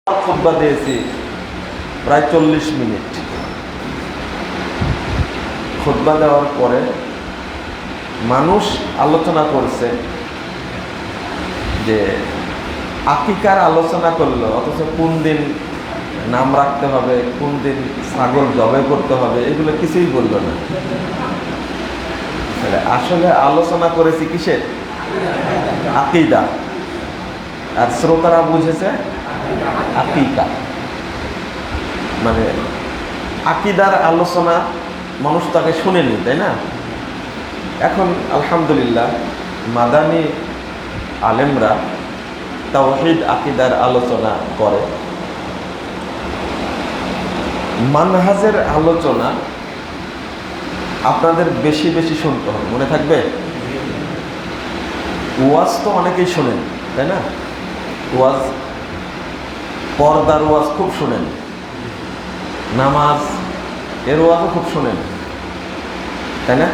খুতবা দিয়েছি প্রায় 40 মিনিট। খুতবা দেওয়ার পরে মানুষ আলোচনা করছে যে আকিকার আলোচনা করলো, অথচ কোন দিন নাম রাখতে হবে, কোন দিন ছাগল জবাই করতে হবে, এগুলো কিছুই বললো না। আসলে আলোচনা করেছি কিসের? আকিদা। আর শ্রোতারা বুঝেছে আকিকা। মানে আকিদার আলোচনা মানুষ তাকে শুনেনি, তাই না? এখন আলহামদুলিল্লাহ মাদানী আলেমরা তাওহীদ আকিদার আলোচনা করে। মানহাজের আলোচনা আপনাদের বেশি বেশি শুনতে হবে, মনে থাকবে। ওয়াজ তো অনেকেই শোনেন, তাই না? ওয়াজ, পর্দার ওয়াজ খুব শোনেন, নামাজ এর ওয়াজও খুব শোনেন, তাই না?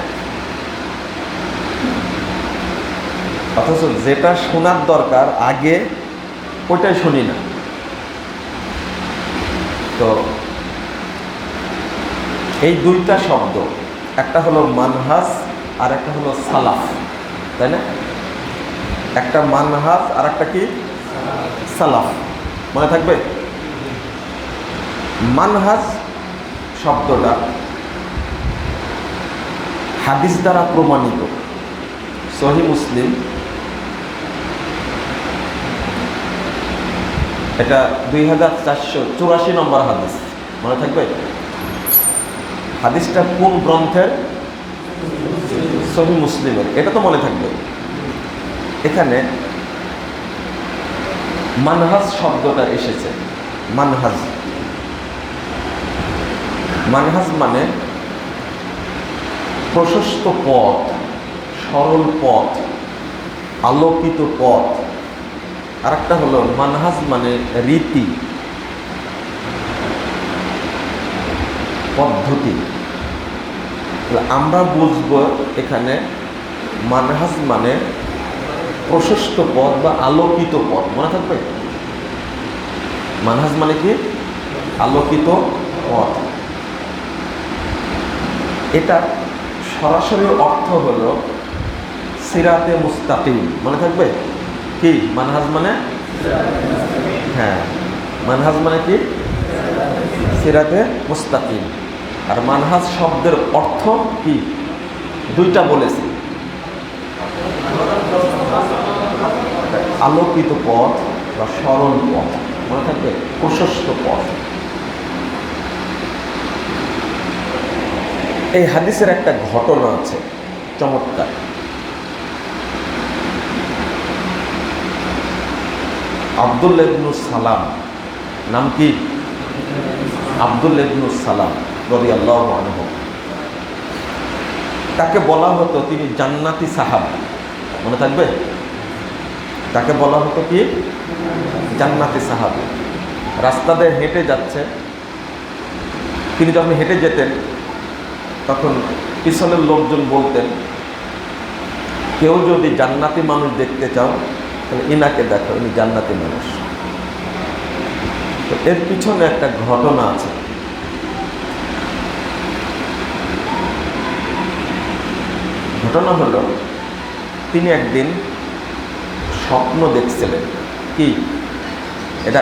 অথচ যেটা শোনার দরকার আগে ওইটাই শুনি না। তো এই দুইটা শব্দ, একটা হলো মানহাজ আর একটা হলো সালাফ, তাই না? একটা মানহাজ আর একটা কি সালাফ, মনে থাকবে। মানহাজ শব্দটা হাদিস দ্বারা প্রমাণিত। সহিহ মুসলিম, এটা 2484 নম্বর হাদিস, মনে থাকবে। হাদিসটা কোন গ্রন্থের? সহিহ মুসলিমের, এটা তো মনে থাকবে। এখানে মানহাজ শব্দটা এসেছে। মানহাজ, মানহাজ মানে প্রশস্ত পথ, সরল পথ, আলোকিত পথ। আর একটা হলো মানহাজ মানে রীতি, পদ্ধতি। আমরা বুঝবো এখানে মানহাজ মানে প্রশস্ত পথ বা আলোকিত পথ, মনে থাকবে। মানহাজ মানে কি? আলোকিত পথ। এটা সরাসরি অর্থ হলো সিরাতে মুস্তাকিম, মনে থাকবে। কি মানহাজ মানে? হ্যাঁ, মানহাজ মানে কি? সিরাতে মুস্তাকিম। আর মানহাজ শব্দের অর্থ কি? দুইটা বলেছি, আলোকিত পথ বা সরল পথ, মনে থাকবে, প্রশস্ত পথ। এই হাদিসের একটা ঘটনা আছে চমৎকার। আব্দুল্লাহ ইবনে সালাম, নাম কি? আব্দুল্লাহ ইবনে সালাম রাদিয়াল্লাহু আনহু। তাকে বলা হতো তিনি জান্নাতি সাহাবা, মনে থাকবে। তাকে বলা হতো কি? জান্নাতি সাহাবী। রাস্তা দিয়ে হেঁটে যাচ্ছে, তিনি যখন হেঁটে যেতেন তখন পিছনের লোকজন বলতেন, কেউ যদি জান্নাতি মানুষ দেখতে চাও তাহলে ইনাকে দেখো, ইনি জান্নাতি মানুষ। তো এর পিছনে একটা ঘটনা আছে। ঘটনা হলো তিনি একদিন স্বপ্ন দেখছিলেন। কি এটা?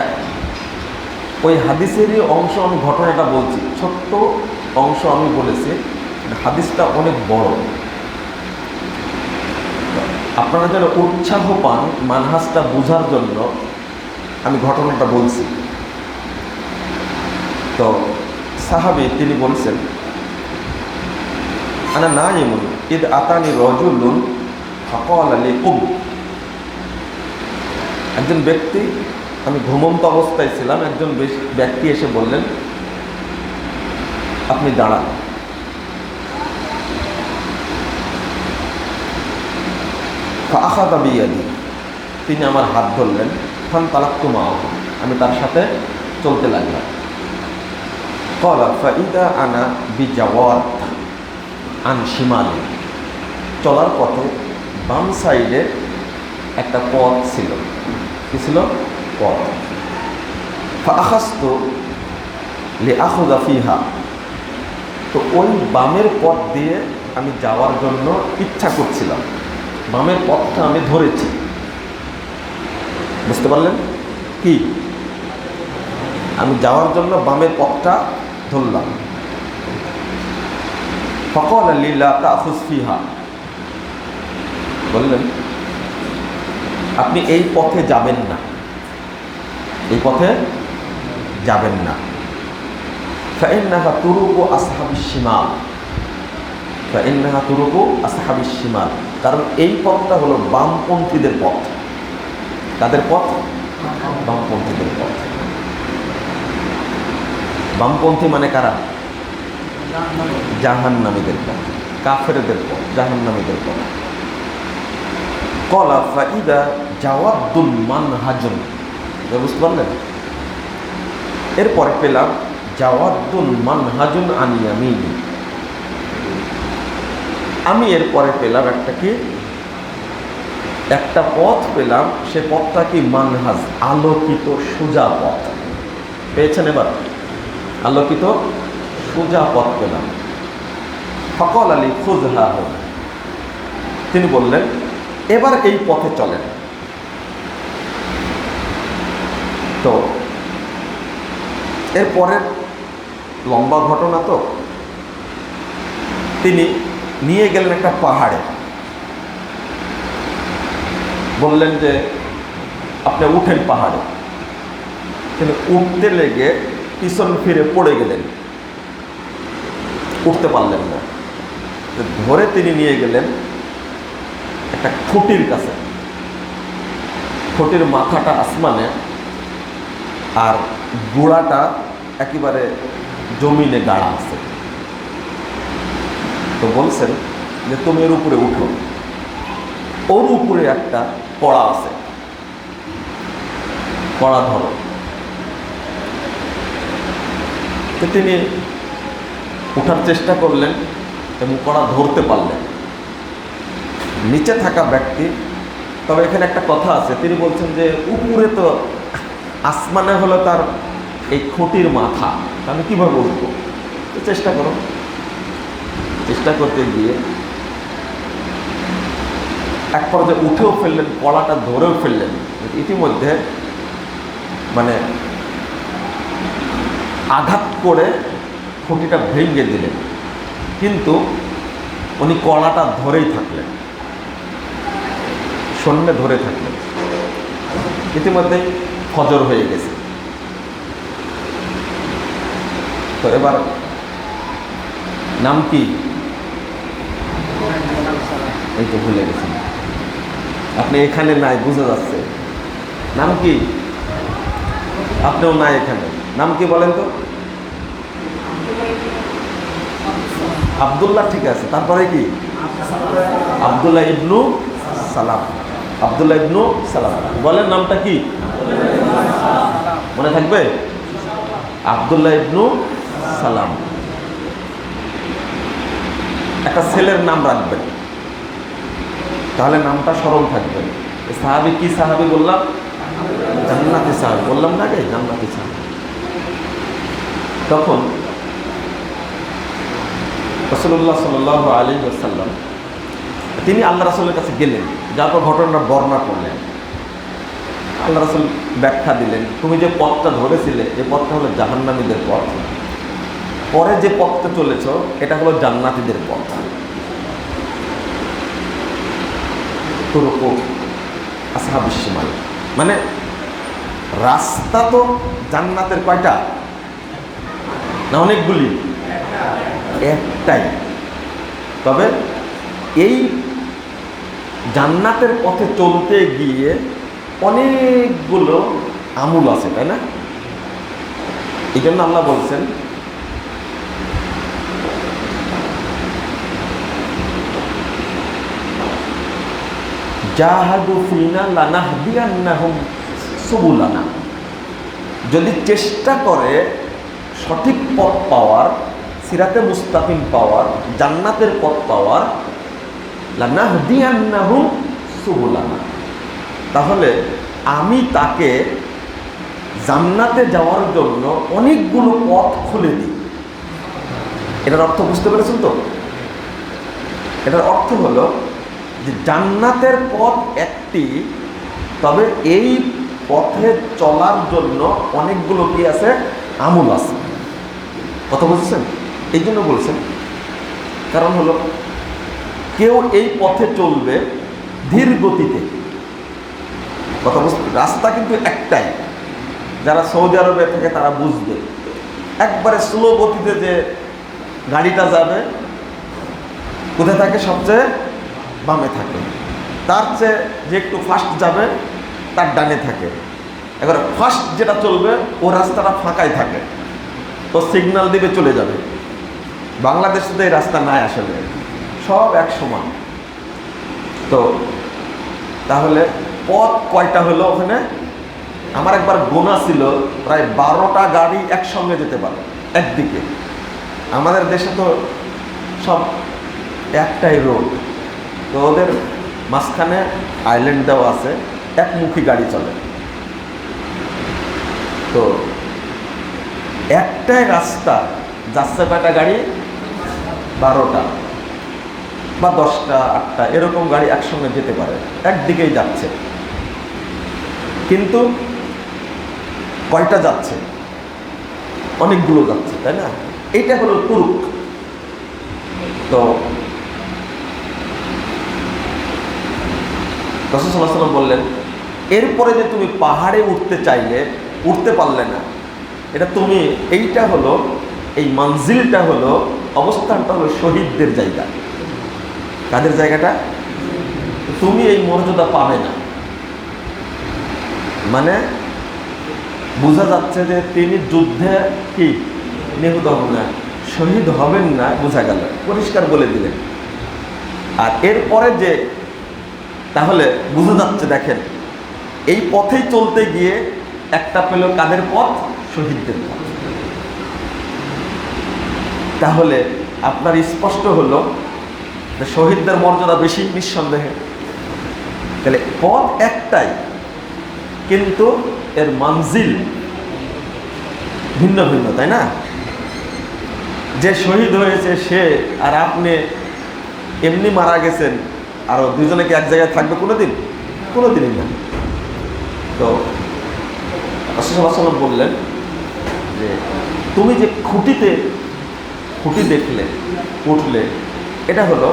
ওই হাদিসেরই অংশ, আমি ঘটনাটা বলছি, ছোট্ট অংশ আমি বলেছি, হাদিসটা অনেক বড়। আপনারা যেন উৎসাহ পান মানহাজটা বোঝার জন্য আমি ঘটনাটা বলছি। তো সাহাবী তিনি বলছেন, আনা নাইমুন ইদ আতানি রাজুলুন ফাকালা লি কুম। একজন ব্যক্তি, আমি ঘুমন্ত অবস্থায় ছিলাম, একজন ব্যক্তি এসে বললেন, আপনি দাঁড়ান। ফাআখাযা বিয়াদি, তিনি আমার হাত ধরলেন। ফানতালাকতু মাআহু, আমি তার সাথে চলতে লাগলাম। ক্বালা ফাইদা আনা বিজাওয়াদ আন শিমালি, চলার পথে বাম সাইডে একটা পথ ছিল। কি ছিল? পথ। ফাআখাযতু লিআখুযা ফিহা, তো ওই বামের পথ দিয়ে আমি যাওয়ার জন্য ইচ্ছা করছিলাম, বামের পথটা আমি ধরেছি। বুঝতে পারলেন কি? আমি যাওয়ার জন্য বামের পথটা ধরলাম। ফাকালা লি লা তাখুয ফিহা, বললেন আপনি এই পথে যাবেন না, এই পথে যাবেন না। ফাইন্নাহা তুরুকু আসহাবিশ শিমাল, ফাইন্নাহা তুরুকু আসহাবিশ শিমাল, কারণ এই পথটা হলো বামপন্থীদের পথ। কাদের পথ? বামপন্থীদের পথ। বামপন্থী মানে কারা? জাহান্নামীদের পথ, কাফেরদের পথ, জাহান্নামীদের পথ। ক্বালা ফাইদা জাওয়াদুল মানহাজুন, বুঝতে পারলেন? এরপরে পেলাম জাওয়াদুল মানহাজুন আন ইয়ামিনি, আমি এরপরে পেলাম একটা কি, একটা পথ পেলাম, সে পথটা কি মানহাজ, আলোকিত সোজা পথ পেয়েছেন। এবার আলোকিত সোজা পথ পেলাম। ফাকালা লি খুযহা, তিনি বললেন এবার এই পথে চলেন। তো এরপরের লম্বা ঘটনা, তো তিনি নিয়ে গেলেন একটা পাহাড়ে, বললেন যে আপনি উঠেন পাহাড়ে। তিনি উঠতে লেগে পিছন ফিরে পড়ে গেলেন, উঠতে পারলেন না। ধরে তিনি নিয়ে গেলেন একটা খুঁটির কাছে, খুঁটির মাথাটা আসমানে আর গোড়াটা একেবারে জমিনে গাড়া আছে। তো বলছেন যে তুমি এর উপরে উঠো, ওর উপরে একটা কড়া আছে, কড়া ধরো। তো তিনি ওঠার চেষ্টা করলেন এবং কড়া ধরতে পারলেন। নিচে থাকা ব্যক্তি, তবে এখানে একটা কথা আছে, তিনি বলছেন যে উপরে তো আসমানে হলো তার এই খুঁটির মাথা, আমি কীভাবে উঠবো? তো চেষ্টা করো। চেষ্টা করতে গিয়ে এক পর্যায়ে উঠেও ফেললেন, কড়াটা ধরেও ফেললেন। ইতিমধ্যে মানে আঘাত করে খুঁটিটা ভেঙে দিলেন, কিন্তু উনি কড়াটা ধরেই থাকলেন, শূন্যে ধরে থাকলেন। ইতিমধ্যেই ফজর হয়ে গেছে। তো এবার নাম কি? এই তো ভুলে গেছেন আপনি, এখানে নাই, বুঝে যাচ্ছে। নাম কি? আপনিও নাই এখানে। নাম কি বলেন তো? আব্দুল্লাহ, ঠিক আছে। তারপরে কি? আব্দুল্লাহ ইবনু সালাম। আব্দুল্লাহ ইবনু সালাম বলেন, নামটা কি মনে থাকবে? আব্দুল্লাহ ইবনু সালাম। একটা ছেলের নাম রাখবেন, তাহলে নামটা স্মরণ থাকবে। সাহাবী কি সাহাবী বললাম? জান্নাতি সাহাবী বললাম না, জান্নাতি সাহাবী। তখন রাসূলুল্লাহ সাল্লাল্লাহু আলাইহি ওয়াসাল্লাম তিনি আল্লাহ রাসূলের কাছে গেলেন, যার পর ঘটনাটা বর্ণনা করলেন। আল্লাহ রাসূল ব্যাখ্যা দিলেন, তুমি যে পথটা ধরেছিলে এই পথটা হলো জাহান্নামীদের পথ, পরে যে পথটা চলেছ এটা হলো জান্নাতীদের পথ। তুরুকু আসহাবিশ শিমাল, মানে রাস্তা তো জান্নাতের কয়টা না? অনেকগুলি, একটাই। তবে এই জান্নাতের পথে চলতে গিয়ে অনেকগুলো আমল আছে, তাই না? এই জন্য আল্লাহ বলছেন জাহাদু ফিনা লানাহদিয়ান্নাহুম সুবুলানা, যদি চেষ্টা করে সঠিক পথ পাওয়ার, সিরাতে মুস্তাকিম পাওয়ার, জান্নাতের পথ পাওয়ার, লানাহদিয়ান্নাহুম সুবুলানা, তাহলে আমি তাকে জান্নাতে যাওয়ার জন্য অনেকগুলো পথ খুলে দিই। এটার অর্থ বুঝতে পেরেছেন তো? এটার অর্থ হলো যে জান্নাতের পথ একটি, তবে এই পথে চলার জন্য অনেকগুলো কি আছে, আমল আছে। কথা বুঝছেন? এই জন্য বলছেন, কারণ হলো কেউ এই পথে চলবে ধীর গতিতে। কথা বুঝতে, রাস্তা কিন্তু একটাই। যারা সৌদি আরবে থাকে তারা বুঝবে, একবারে স্লো গতিতে যে গাড়িটা যাবে কোথায় থাকে, সবচেয়ে বামে থাকে। তার চেয়ে যে একটু ফাস্ট যাবে তার ডানে থাকে। এবার ফাস্ট যেটা চলবে ও রাস্তাটা ফাঁকাই থাকে, ও সিগন্যাল দিবে চলে যাবে। বাংলাদেশে তো এই রাস্তা নাই আসলে, সব এক সমান। তো তাহলে পথ কয়টা হলো ওখানে? আমার একবার গোনা ছিল প্রায় 12টা গাড়ি একসঙ্গে যেতে পারে একদিকে। আমাদের দেশে তো সব একটাই রোড, তো ওদের মাঝখানে আইল্যান্ড দেওয়া আছে, একমুখী গাড়ি চলে। তো একটাই রাস্তা যাচ্ছে কয়টা গাড়ি? 12টা বা 10টা 8টা এরকম গাড়ি একসঙ্গে যেতে পারে, একদিকেই যাচ্ছে। কিন্তু কয়টা যাচ্ছে? অনেকগুলো যাচ্ছে, তাই না? এইটা হলো তুরুক। তো রাসূল সাল্লাল্লাহু আলাইহি ওয়াসাল্লাম বললেন, এরপরে যে তুমি পাহাড়ে উঠতে চাইলে উঠতে পারলে না, এটা তুমি, এইটা হলো, এই মঞ্জিলটা হলো, অবস্থানটা হলো শহীদদের জায়গা। কাদের জায়গাটা? তুমি এই মর্যাদা পাবে না। মানে বোঝা যাচ্ছে যে তিনি যুদ্ধে কি নিহত হবেন না, শহীদ হবেন না, বোঝা গেল, পরিষ্কার বলে দিলেন। আর এরপরে যে, তাহলে বোঝা যাচ্ছে, দেখেন এই পথেই চলতে গিয়ে একটা পেল কাদের পথ? শহীদদের পথ। তাহলে আপনার স্পষ্ট হলো যে শহীদদের মর্যাদা বেশি, নিঃসন্দেহে। তাহলে পথ একটাই, কিন্তু এর মঞ্জিল ভিন্ন ভিন্ন, তাই না? যে শহীদ হয়েছে সে আর আপনি এমনি মারা গেছেন, আরো দুজনে কি এক জায়গায় থাকবে কোনোদিন? কোনোদিনই না। তো রাসূল সাল্লাল্লাহু আলাইহি ওয়াসাল্লাম বললেন যে তুমি যে খুঁটি দেখলে উঠলে, এটা হলো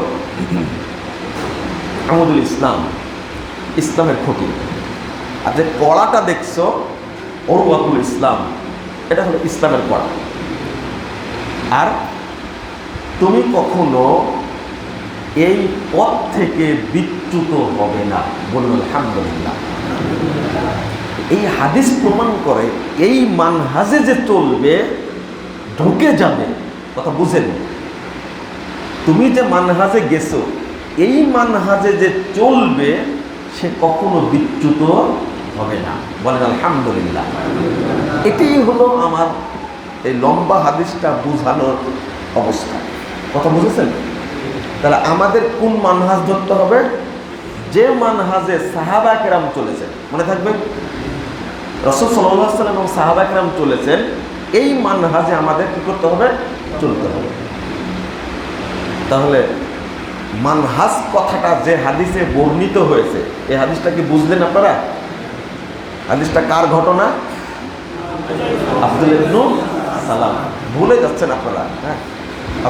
আমদুল ইসলাম, ইসলামের খুঁটি। আর যে কড়াটা দেখছো, ওরওয়াতুল ইসলাম, এটা হলো ইসলামের কড়া। আর তুমি কখনো এই পথ থেকে বিচ্যুত হবে না, বলুন আলহামদুলিল্লাহ। এই হাদিস প্রমাণ করে এই মানহাজে যে চলবে ঢুকে যাবে। কথা বুঝেন? তুমি যে মানহাজে গেছো, এই মানহাজে যে চলবে সে কখনো বিচ্যুত হবে না, বলেন আলহামদুলিল্লাহ। এটাই হলো আমার এই লম্বা হাদিসটা বুঝানোর অবস্থা। কথা বুঝেছেন? তাহলে আমাদের কোন মানহাজ ধরতে হবে? যে মানহাজে সাহাবা কেরাম চলেছেন। মনে থাকবে, রাসূল সাল্লাল্লাহু আলাইহি ওয়াসাল্লাম এবং সাহাবা কেরাম চলেছেন, এই মানহাজে আমাদের কি করতে হবে? চলতে হবে। তাহলে মানহাজ কথাটা যে হাদিসে বর্ণিত হয়েছে, এই হাদিসটা কি বুঝলেন আপনারা? হাদিসটা কার ঘটনা? আব্দুল ইবনু সালাম। ভুলে যাচ্ছেন আপনারা, হ্যাঁ,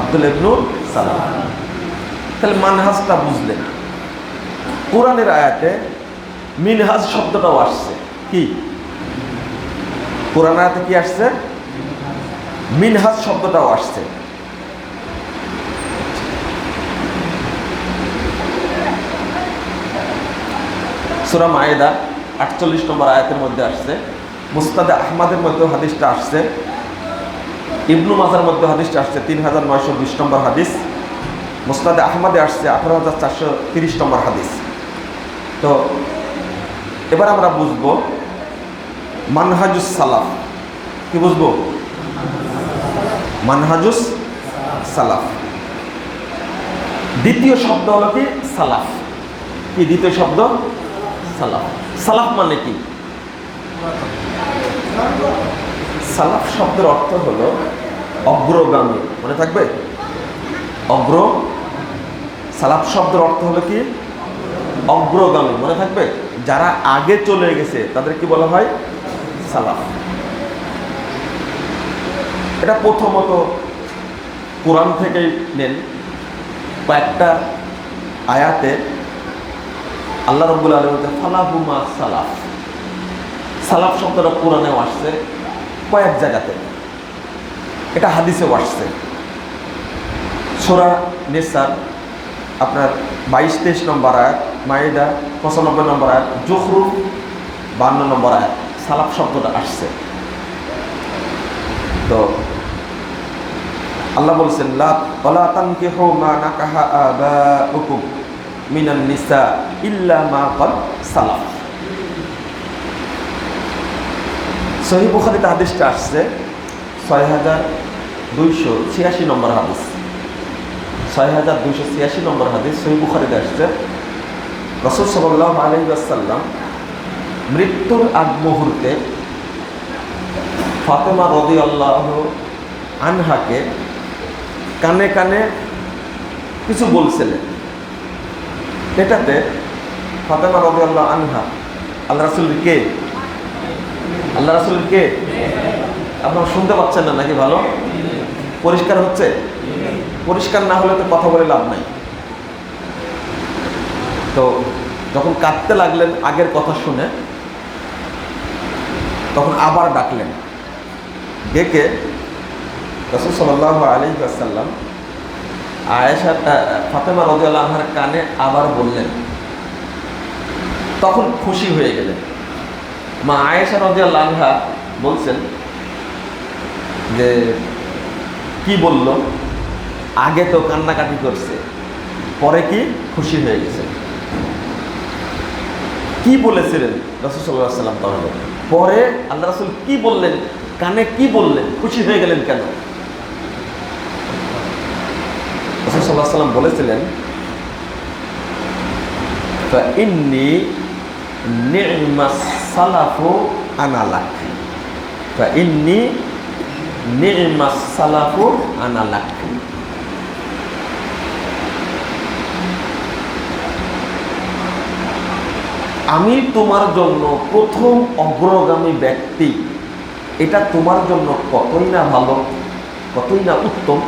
আব্দুল ইবনু সালাম। তাহলে মানহাজটা বুঝলেন। কোরআনের আয়াতে মিনহাজ শব্দটাও আসছে। কি কোরআন আয়াতে কি আসছে? মিনহাজ শব্দটাও আসছে। সূরা মায়েদা 48 নম্বর আয়াতের মধ্যে আসছে। মুসনাদে আহমদের মধ্যে হাদিসটা আসছে। ইবনু মাজার মধ্যে হাদিসটা আসছে 3920 নম্বর হাদিস। মুসনাদে আহমদে আসছে 18430 নম্বর হাদিস। তো এবার আমরা বুঝবো মানহাজুস সালাফ। কি বুঝবো? মানহাজুস সালাফ। দ্বিতীয় শব্দ হলো কি? সালাফ। কি দ্বিতীয় শব্দ? সালাফ। সালাফ মানে কি? সালাফ শব্দের অর্থ হলো অগ্রগামী, মনে থাকবে? সালাফ শব্দের অর্থ হলো কি? অগ্রগামী, মনে থাকবে? যারা আগে চলে গেছে তাদের কি বলা হয়? সালাফ। এটা প্রথমত কোরআন থেকেই নেন। কয়েকটা আয়াতে আল্লাহ রাব্বুল আলামিন ফালাহুমা সালাফ, সালাফ শব্দটা কোরআনেও আসছে কয়েক জায়গাতে, এটা হাদিসেও আসছে। সূরা নিসার আপনার 22-23 নম্বর আয়াত, মাইদা 95 নম্বর আয়াত, জুখরুফ 52 নম্বর আয়াত সালাফ শব্দটা আসছে। তো আল্লাহ বলছেন লা ওয়ালা তানকিহু মা নাকাহা আবাউকুম মিনান নিসা ইল্লা মা ক্বাদ সালাফ। সহিহ বুখারীতে হাদিসটা আসছে 6286 নম্বর হাদিস, 6286 নম্বর হাদিস সহিহ বুখারীতে আসছে। রাসূল সাল্লাল্লাহু আলাইহি ওয়াসাল্লাম মৃত্যুর আগ মুহূর্তে ফাতেমা রাদিয়াল্লাহু আনহাকে কানে কানে কিছু বলছিলেন। এটাতে ফাতেমা রাদিয়াল্লাহু আনহা আল্লাহ রাসূলের কে? আল্লাহ রাসূলের কে? আপনারা শুনতে পাচ্ছেন না নাকি? ভালো পরিষ্কার হচ্ছে? পরিষ্কার না হলে তো কথা বলে লাভ নাই। তো যখন কাঁদতে লাগলেন আগের কথা শুনে, তখন আবার ডাকলেন। ডেকে রাসূল সাল্লাল্লাহু আলাইহি ওয়াসাল্লাম আয়েশা ফাতেমা রাদিয়াল্লাহু আনহার কানে আবার বললেন। তখন খুশি হয়ে গেলেন। মা আয়েশা রাদিয়াল্লাহু আনহা বলছেন যে কি বলল, আগে তো কান্নাকাটি করছে, পরে কি খুশি হয়ে গেছে। কি বলেছিলেন রাসূল সাল্লাল্লাহু আলাইহি ওয়াসাল্লাম? তাহলে পরে আল্লাহ রাসূল কি বললেন, কানে কি বললেন, খুশি হয়ে গেলেন কেন? রাসূল সাল্লাল্লাহু আলাইহি ওয়াসাল্লাম বলেছিলেন ফাইন্নী নি'মাস সালাফু আনা লাক, ফাইন্নী নি'মাস সালাফু আনা লাক। আমি তোমার জন্য প্রথম অগ্রগামী ব্যক্তি, এটা তোমার জন্য কতই না ভালো, কতই না উত্তম।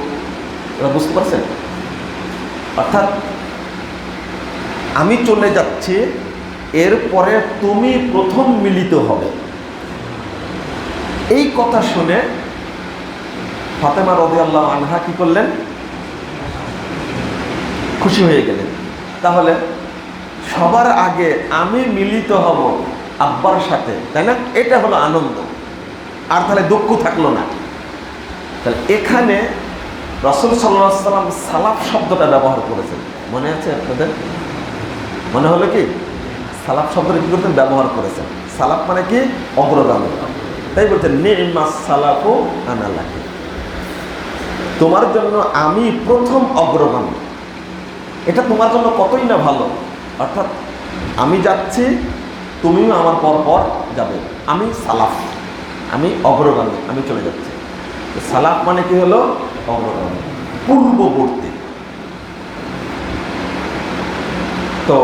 বুঝতে পারছেন? অর্থাৎ আমি চলে যাচ্ছি, এরপরে তুমি প্রথম মিলিত হবে। এই কথা শুনে ফাতেমা রাদিয়াল্লাহু আনহা কি করলেন? খুশি হয়ে গেলেন। তাহলে সবার আগে আমি মিলিত হব আব্বার সাথে, তাই না? এটা হলো আনন্দ। আর তাহলে দুঃখ থাকলো না। তাহলে এখানে রাসূল সাল্লাল্লাহু আলাইহি ওয়াসাল্লাম সালাফ শব্দটা ব্যবহার করেছেন, মনে আছে আপনাদের? মনে হলো কি সালাফ শব্দটা কি করতেন? ব্যবহার করেছেন। সালাফ মানে কি? অগ্রগামী। তাই বলছেন নি'মাস সালাফু আনা লাক, তোমার জন্য আমি প্রথম অগ্রগামী, এটা তোমার জন্য কতই না ভালো। অর্থাৎ আমি যাচ্ছি, তুমিও আমার পর পর যাবে। আমি সালাফ, আমি অগ্রগামী, আমি চলে যাচ্ছি। সালাফ মানে কি হলো? অগ্রগামী, পূর্ববর্তী। তো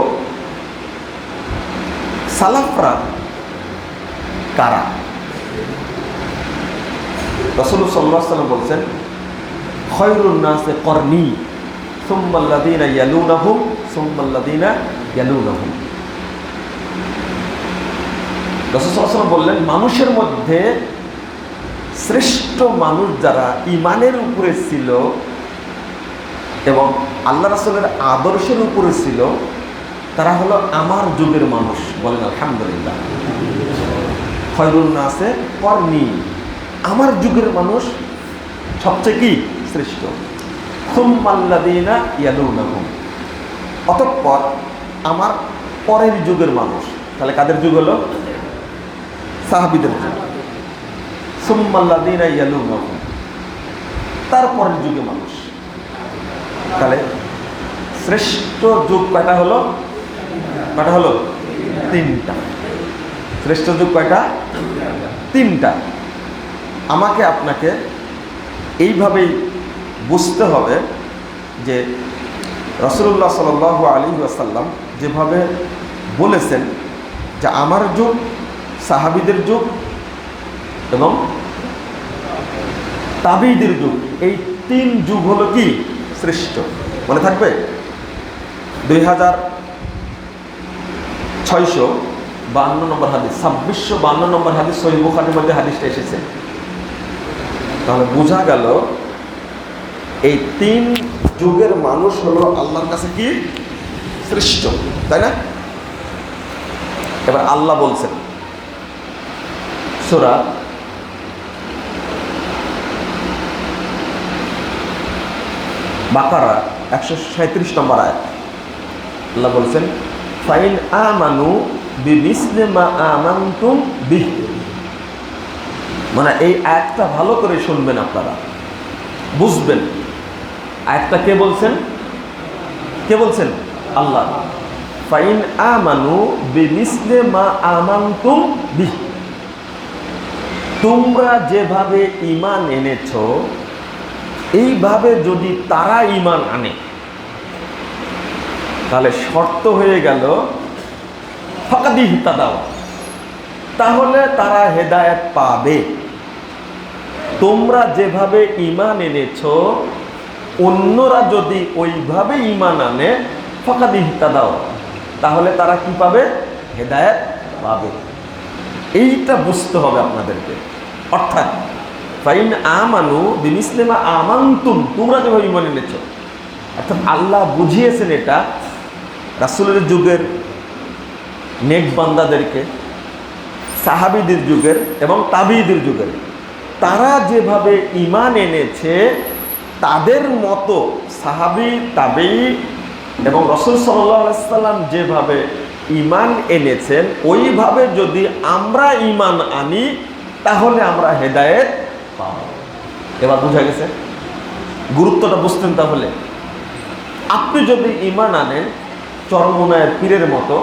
সালাফরা কারা? রাসূল সাল্লাল্লাহু আলাইহি ওয়াসাল্লাম বলছেন খায়রুন নাসি করনি সুম্মাল্লাযীনা ইয়ালুনাহুম সুম্মাল্লাযীনা ইয়ালুনাহুম। রাসূল সাল্লাল্লাহু আলাইহি ওয়াসাল্লাম বললেন মানুষের মধ্যে শ্রেষ্ঠ মানুষ যারা ঈমানের উপরে ছিল এবং আল্লাহ রাসূলের আদর্শের উপরে ছিল, তারা হলো আমার যুগের মানুষ। বলেন আলহামদুলিল্লাহ। খায়রুন নাসি করনি, আমার যুগের মানুষ সবচেয়ে কি? শ্রেষ্ঠ। সুম্মাল্লাযীনা ইয়ালুনাহুম, অতঃপর আমার পরের যুগের মানুষ। তাহলে কাদের যুগ হলো? সাহাবীদের যুগ। সুম্মাল্লাযীনা ইয়ালুনাহুম, তারপরের যুগে মানুষ। তাহলে শ্রেষ্ঠ যুগ কয়টা হলো? কয়টা হলো? তিনটা। শ্রেষ্ঠ যুগ কয়টা? তিনটা। আমাকে আপনাকে এইভাবেই বুঝতে হবে যে রাসূলুল্লাহ সাল্লাল্লাহু আলাইহি ওয়াসাল্লাম যেভাবে বলেছেন যে আমার যুগ, সাহাবীদের যুগ এবং তাবিঈদের যুগ, এই তিন যুগ হলো কি শ্রেষ্ঠ। মনে থাকবে 2652 নম্বর হাদিস, 2652 নম্বর হাদিস সহিহ বুখারীর মধ্যে হাদিসটা এসেছে। তাহলে বোঝা গেল এই তিন যুগের মানুষ হলো আল্লাহর কাছে কি শ্রেষ্ঠ, তাই না? এবার আল্লাহ বলছেন সূরা বাকারা 137 নম্বর আয়াত। আল্লাহ বলছেন ফাইন আমানু বিমিসলি মা আমানতুম বিহি। মানে এই আয়াতটা ভালো করে শুনবেন, আপনারা বুঝবেন। আয়াতটা কে বলছেন? কে বলছেন? আল্লাহ। ফাইন আমানু বিমিসলি মা আমানতুম বিহি, তোমরা যেভাবে ঈমান এনেছো এইভাবে যদি তারা ঈমান আনে, তাহলে শর্ত হয়ে গেল ফাকাদ ইহতাদাও, তাহলে তারা হেদায়েত পাবে। তোমরা যেভাবে ঈমান এনেছো অন্যরা যদি ওইভাবে ঈমান আনে ফাকাদ ইহতাদাও, তাহলে তারা কি পাবে? হেদায়েত পাবে। এইটা বুঝতে হবে আপনাদেরকে। অর্থাৎ ফাইন আমানু বিমিসলি মা আমানতুম, তোমরা যেভাবে ঈমান এনেছো, অর্থাৎ আল্লাহ বুঝিয়েছেন এটা রাসূলের যুগের নেক বান্দাদেরকে, সাহাবীদের যুগের এবং তাবিঈদের যুগের। তারা যেভাবে ঈমান এনেছে তাদের মতো সাহাবী, তাবিঈ এবং রাসূল সাল্লাল্লাহু আলাইহি সাল্লাম যেভাবে ঈমান এনেছেন ওইভাবে যদি আমরা ঈমান আনি তাহলে আমরা হেদায়েত পাব। এবার বোঝা গেছে? গুরুত্বটা বুঝতেন। তাহলে আপনি যদি ঈমান আনেন চরমোনায়ের পীরের মতো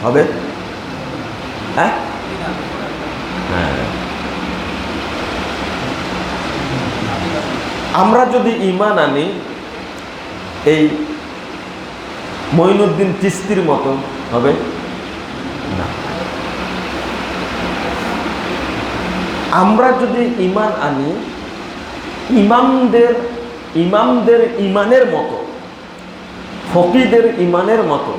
হবে, হ্যাঁ? আমরা যদি ঈমান আনি এই মঈনুদ্দিন চিশতির মতো হবে না। আমরা যদি ঈমান আনি ইমামদের ঈমানের মতো, ফকিদের ঈমানের মতো,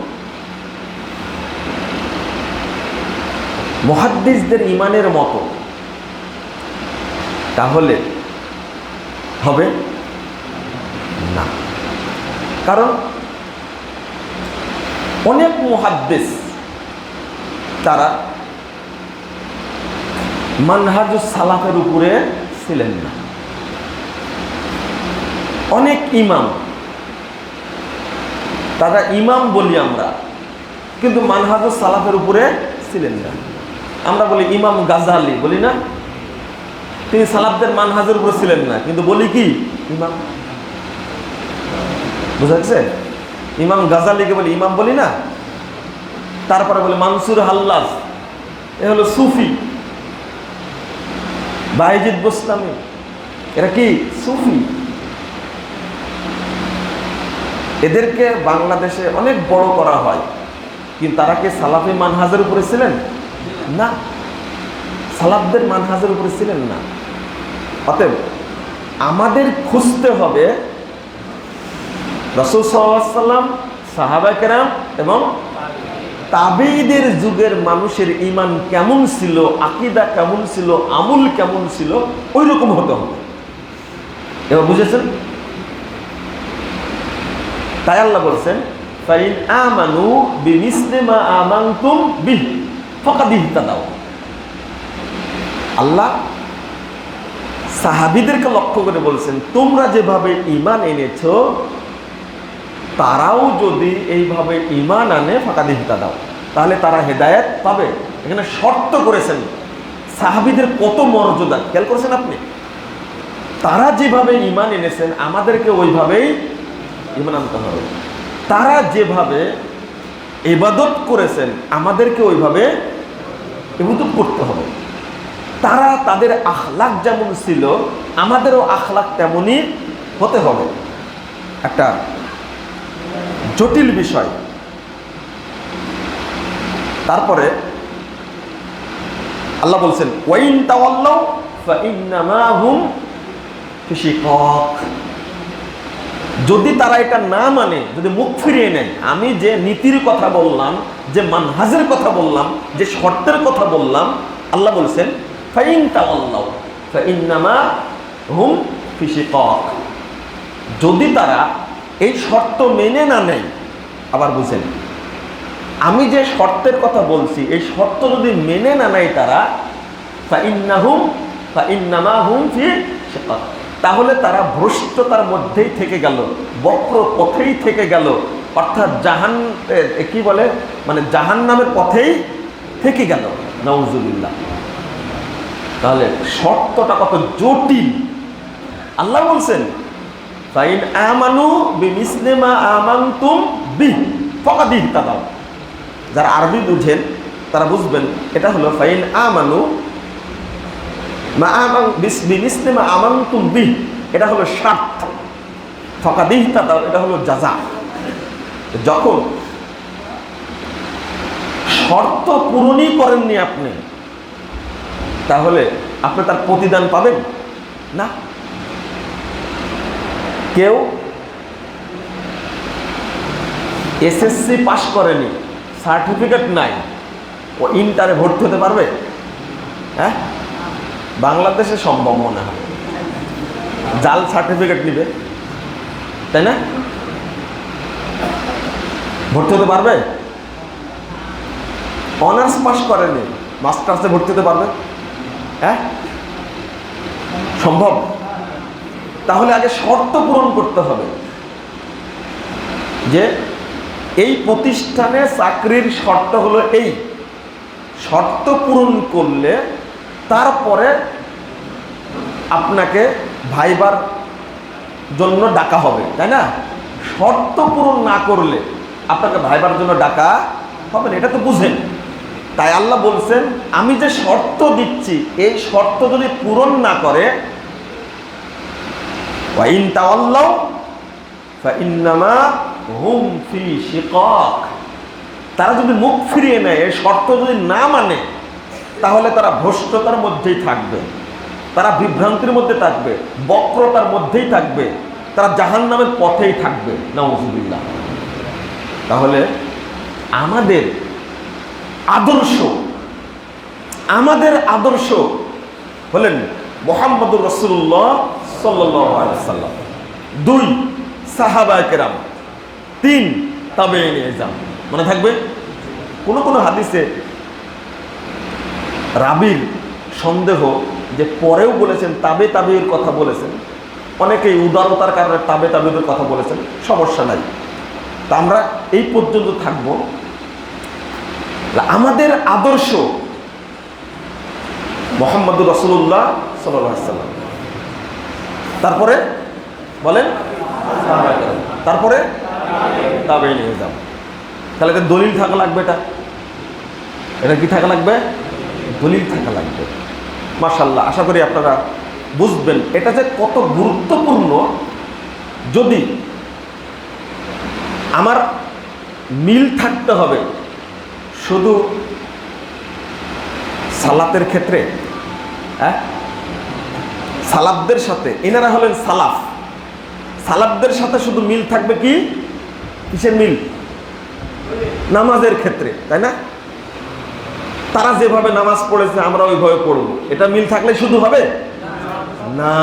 মুহাদ্দিসদের ঈমানের মতো, তাহলে হবে না। কারণ অনেক মুহাদ্দিস তারা মানহাজুস সালাফের উপরে ছিলেন না। অনেক ইমাম, তারা ইমাম বলি আমরা, কিন্তু মানহাজুস সালাফের উপরে ছিলেন না। আমরা বলি ইমাম গাজালি, বলি না? তিনি সালাফদের মানহাজের উপরে ছিলেন না, কিন্তু বলি কি ইমাম। বুঝা যাচ্ছে? ইমাম গাজালিকে বলি ইমাম, বলি না? তারপরে বলে মানসুর হাল্লাজ, এ হলো সুফি। বায়েজিদ বোস্তামি, এরা কি সুফি। এদেরকে বাংলাদেশে অনেক বড় করা হয়, কিন্তু তারা কি সালাফি মানহাজের উপরে ছিলেন না? সালাফদের মানহাজের উপরে ছিলেন না। অতএব আমাদের খুঁজতে হবে রাসূল সাল্লাল্লাহু আলাইহি ওয়াসাল্লাম, সাহাবা কেরাম এবং তাবেঈদের যুগের মানুষের ঈমান কেমন ছিল, আকীদা কেমন ছিল, আমল কেমন ছিল, ওই রকম হতে হবে। এবার বুঝেছেন? তাই আল্লাহ বলছেন ফাইন আমানু বিমিসলি মা আমানতুম বিহি ফাকাদ ইহতাদাও। আল্লাহ সাহাবীদেরকে লক্ষ্য করে বলছেন তোমরা যেভাবে ঈমান এনেছো তারাও যদি এইভাবে ঈমান আনে ফাকাদ ইহতাদাও, তাহলে তারা হেদায়েত পাবে। এখানে শর্ত করেছেন। সাহাবীদের কত মর্যাদা খেয়াল করেছেন আপনি? তারা যেভাবে ঈমান এনেছেন আমাদেরকে ওইভাবেই ঈমান আনতে হবে। তারা যেভাবে ইবাদত করেছেন আমাদেরকে ওইভাবে হুজুর করতে হবে। তারা তাদের আখলাক যেমন ছিল আমাদেরও আখলাক তেমনই হতে হবে। একটা জটিল বিষয়। তারপরে আল্লাহ বলছেন ওয়াইন তাওয়াল্লাউ ফাইন্নামা হুম ফি শিকাক, যদি তারা এটা না মানে, যদি মুখ ফিরিয়ে নেয়, আমি যে নীতির কথা বললাম, যে মানহাজের কথা বললাম, যে শর্তের কথা বললাম, আল্লাহ বলছেন ফাইন তাওয়াল্লাউ ফাইন্নামা হুম ফি শিকাক, যদি তারা এই শর্ত মেনে না নেয়। আবার বুঝেন, আমি যে শর্তের কথা বলছি এই শর্ত যদি মেনে না নেয় তারা, ফাইন্নামা হুম ফি শিকাক, তাহলে তারা ভ্রষ্টতার মধ্যেই থেকে গেল, বক্র পথেই থেকে গেল, অর্থাৎ কি বলে মানে জাহান্নামের পথেই থেকে গেল, নাউজুবিল্লাহ। তাহলে শর্তটা কত জটিল। আল্লাহ বলছেন ফাইন আমানু বিমিসলি মা আমানতুম বিহি ফাকাদ ইহতাদাউ। যারা আরবি বুঝেন তারা বুঝবেন এটা হলো ফাইন আমানু বিমিসলি মা আমানতুম বিহি, এটা হলো শর্ত। ফাকাদ ইহতাদাউ এটা হলো জাযা। যখন শর্ত পূরণই করেননি আপনি, তাহলে আপনি তার প্রতিদান পাবেন না। কেউ এসএসসি পাস করেনি, সার্টিফিকেট নাই, ও ইন্টারে ভর্তি হতে পারবে? হ্যাঁ, বাংলাদেশে সম্ভব মনে হয়। জাল সার্টিফিকেট নিবে, তাই না? ভর্তি হতে পারবে? অনার্স পাস করেনি, মাস্টার্সে ভর্তি হতে পারবে? হ্যাঁ, সম্ভব। তাহলে আগে শর্ত পূরণ করতে হবে যে এই প্রতিষ্ঠানে চাকরির শর্ত হলো এই, শর্ত পূরণ করলে তারপরে আপনাকে ভাইবার জন্য ডাকা হবে, তাই না? শর্ত পূরণ না করলে আপনাকে ভাইবার জন্য ডাকা হবে না, এটা তো বুঝেন। তাই আল্লাহ বলছেন আমি যে শর্ত দিচ্ছি এই শর্ত যদি পূরণ না করে, ওয়াইন তাওয়াল্লাউ ফাইন্নামা হুম ফি শিকাক, তারা যদি মুখ ফিরিয়ে নেয়, এই শর্ত যদি না মানে, তাহলে তারা ভ্রষ্টতার মধ্যেই থাকবে, তারা বিভ্রান্তির মধ্যে থাকবে, বক্রতার মধ্যেই থাকবে, তারা জাহান্নামের পথেই থাকবে, নাউজুবিল্লাহ। তাহলে আমাদের আদর্শ হলেন মুহাম্মদুর রাসূলুল্লাহ সাল্লাল্লাহু আলাইহি ওয়াসাল্লাম, 2 সাহাবায়ে কেরাম, 3 তাবেঈনে ইজম। মনে থাকবে কোন হাদিসে রাবির সন্দেহ যে পরেও বলেছেন তাবেঈর কথা বলেছেন, অনেকেই উদারতার কারণে তাবেঈদের কথা বলেছেন, সমস্যা নাই। তা আমরা এই পর্যন্ত থাকব। আমাদের আদর্শ মুহাম্মদুর রাসূলুল্লাহ সাল্লাল্লাহু আলাইহি ওয়াসাল্লাম, তারপরে বলেন, তারপরে তাবেঈনে ইজম। তাহলে এটা দলিল থাকা লাগবে, এটা কি থাকা লাগবে? দলিল থাকা লাগবে। মাশাআল্লাহ, আশা করি আপনারা বুঝবেন এটা যে কত গুরুত্বপূর্ণ। যদি আমার মিল থাকতে হবে শুধু সালাতের ক্ষেত্রে, হ্যাঁ, সালাফদের সাথে, এনারা হলেন সালাফ, সালাফদের সাথে শুধু মিল থাকবে কি? কিসের মিল? নামাজের ক্ষেত্রে, তাই না? তারা যেভাবে নামাজ পড়েছে আমরা ওইভাবে পড়ব, এটা মিল থাকলে শুধু হবে না।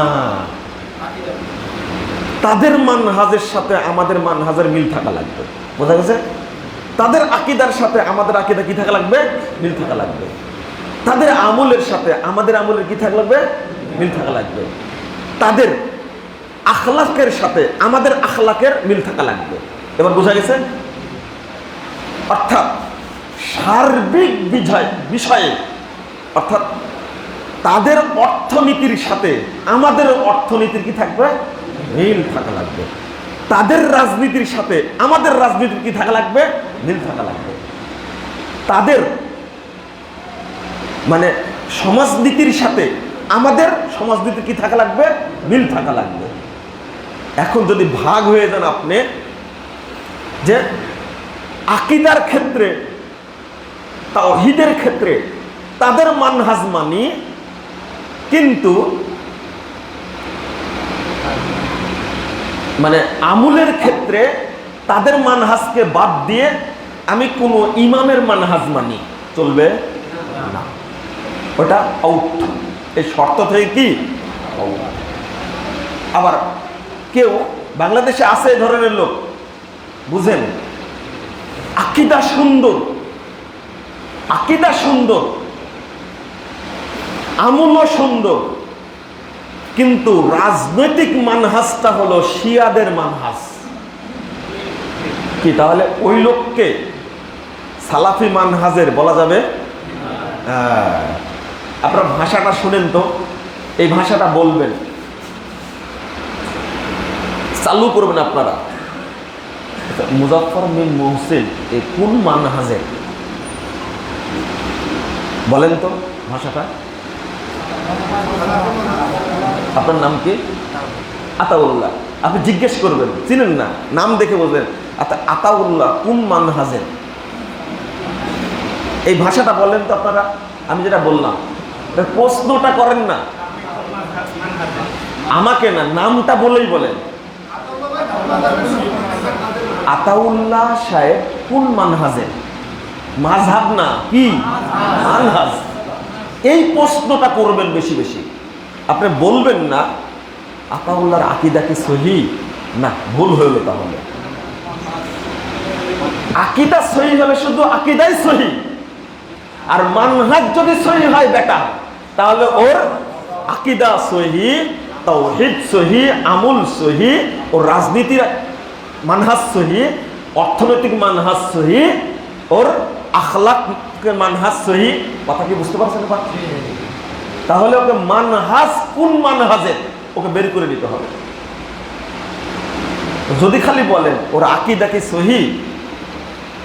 তাদের মানহাজের সাথে আমাদের মানহাজের মিল থাকা লাগবে, বোঝা গেছে? তাদের আকীদার সাথে আমাদের আকীদা কি থাকা লাগবে? মিল থাকা লাগবে। তাদের আমলের সাথে আমাদের আমলের কি থাকা লাগবে? মিল থাকা লাগবে। তাদের আখলাকের সাথে আমাদের আখলাকের মিল থাকা লাগবে। এবার বোঝা গেছে? অর্থাৎ সার্বিক বিষয়ে, অর্থাৎ তাদের অর্থনীতির সাথে আমাদের অর্থনীতির কি থাকবে? মিল থাকা লাগবে। তাদের রাজনীতির সাথে আমাদের রাজনীতির কি থাকা লাগবে? মিল থাকা লাগবে। তাদের মানে সমাজনীতির সাথে আমাদের সমাজনীতি কি থাকা লাগবে? মিল থাকা লাগবে। এখন যদি ভাগ হয়ে যান আপনি যে আকীদার ক্ষেত্রে, তাওহীদের ক্ষেত্রে তাদের মানহাজ মানি, কিন্তু মানে আমলের ক্ষেত্রে তাদের মানহাজকে বাদ দিয়ে আমি কোনো ইমামের মানহাজ মানি, চলবে না, ওটা আউট। এই শর্ত থেকে কি আউট। আবার কেউ বাংলাদেশে আছে এই ধরনের লোক, বুঝেন, আকীদা সুন্দর, আকীদা সুন্দর, আমলও সুন্দর, কিন্তু রাজনৈতিক মানহাজটা হলো শিয়াদের মানহাজ। কি তাহলে ওই লোককে সালাফি মানহাজের বলা যাবে? আপনারা ভাষাটা শুনেন তো, এই ভাষাটা বলবেন, চালু করবেন আপনারা। মুজাফফর বিন মুহসিন এই কোন মানহাজের বলেন তো ভাষাটা? আপনার নাম কি? আতাউল্লাহ। আপনি জিজ্ঞেস করবেন, চিনেন না, নাম দেখে বলবেন আতাউল্লাহ কোন মানহাজের? এই ভাষাটা বলেন তো আপনারা। আমি যেটা বললাম প্রশ্নটা করেন না, আমাকে না, নামটা বলেই বলেন। আতাউল্লাহ সাহেব কোন মানহাজের? মাযহাব না, কি মানহাজ। এই প্রশ্নটা করবেন বেশি বেশি। আপনি বলবেন না আতাউল্লাহর আকীদা কি সহিহ, না, ভুল হইল। তাহলে আকীদা সহিহ হলে শুধু আকীদাই সহিহ, আর মানহাজ যদি সহিহ হয় বেটা, তাহলে ওর আকীদা সহিহ, তাওহীদ সহিহ, আমল সহিহ, ওর রাজনীতির মানহাজ সহিহ, অর্থনৈতিক মানহাজ সহিহ, ওর আখলাক মানহাজ সহিহ। কথা কি বুঝতে পারছেন? তাহলে ওকে মানহাজ কোন মানহাজের ওকে বের করে নিতে হবে। যদি খালি বলেন ওর আকীদা কি সহিহ,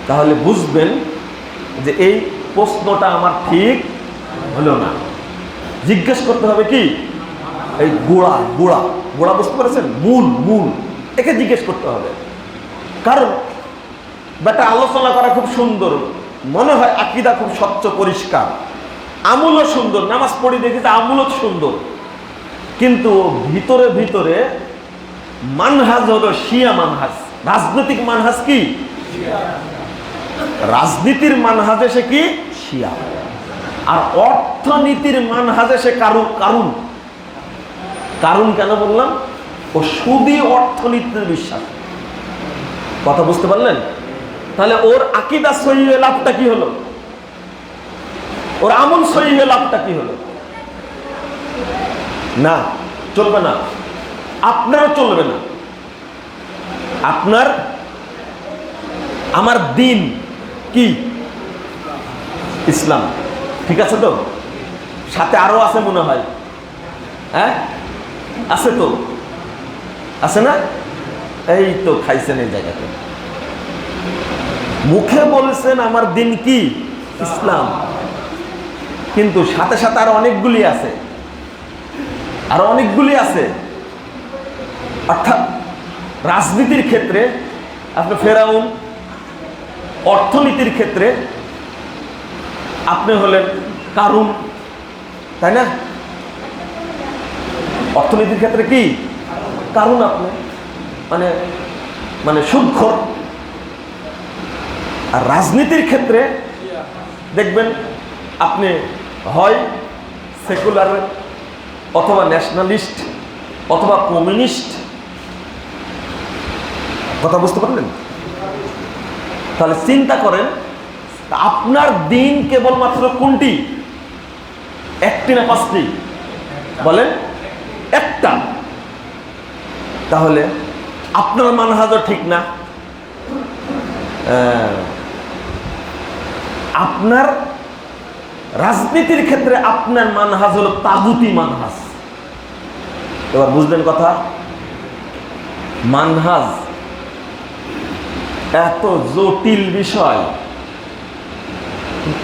তাহলে বুঝবেন যে এই প্রশ্নটা আমার ঠিক হলো না। জিজ্ঞেস করতে হবে কি, এই গোড়া গোড়া গোড়া, বুঝতে পারছেন? মূল মূল, একে জিজ্ঞেস করতে হবে। কারণ বেটা আলোচনা করা খুব সুন্দর, মনে হয় আকীদা খুব স্বচ্ছ পরিষ্কার, আমলও সুন্দর, নামাজ পড়ি দেখেছি আমলও সুন্দর, কিন্তু ভিতরে ভিতরে মানহাজ হলো শিয়া মানহাজ। রাজনৈতিক মানহাজ কি? রাজনীতির মানহাজে সে কি? শিয়া। আর অর্থনীতির মানহাজে সে কারুন। কারুন কেন বললাম? ও সুদী অর্থনীতির বিশ্বাস। কথা বুঝতে পারলেন? তাহলে ওর আকীদা সহিহ হয়ে লাভটা কি হলো? ওর আমল সহিহ হয়ে লাভটা কি হলো? না, চলবে না, আপনারও চলবে না। আপনার আমার দিন কি? ইসলাম। ঠিক আছে তো? সাথে আরো আছে মনে হয়, হ্যাঁ আছে তো, আছে না? এই তো খাইছেন এই জায়গাতে, মুখে বলছেন আমার দিন কি? ইসলাম, কিন্তু সাথে সাথে আরো অনেকগুলি আছে, আরো অনেকগুলি আছে। অর্থাৎ রাজনীতির ক্ষেত্রে আপনি ফেরাউন, অর্থনীতির ক্ষেত্রে আপনি হলেন কারুন, তাই না? অর্থনীতির ক্ষেত্রে কি কারুন আপনি, মানে মানে সুদখোর। আর রাজনীতির ক্ষেত্রে দেখবেন আপনি হয় সেকুলার, অথবা ন্যাশনালিস্ট, অথবা কমিউনিস্ট। কথা বুঝতে পারলেন? তাহলে চিন্তা করেন আপনার দিন কেবলমাত্র কোনটি? একটি না পাঁচটি? বলেন একটা। তাহলে আপনার মানহাজও ঠিক না। আপনার রাজনীতির ক্ষেত্রে আপনার মানহাজ হলো তাগুতি মানহাজ। এবার বুঝলেন কথা? মানহাজ এত জটিল বিষয়,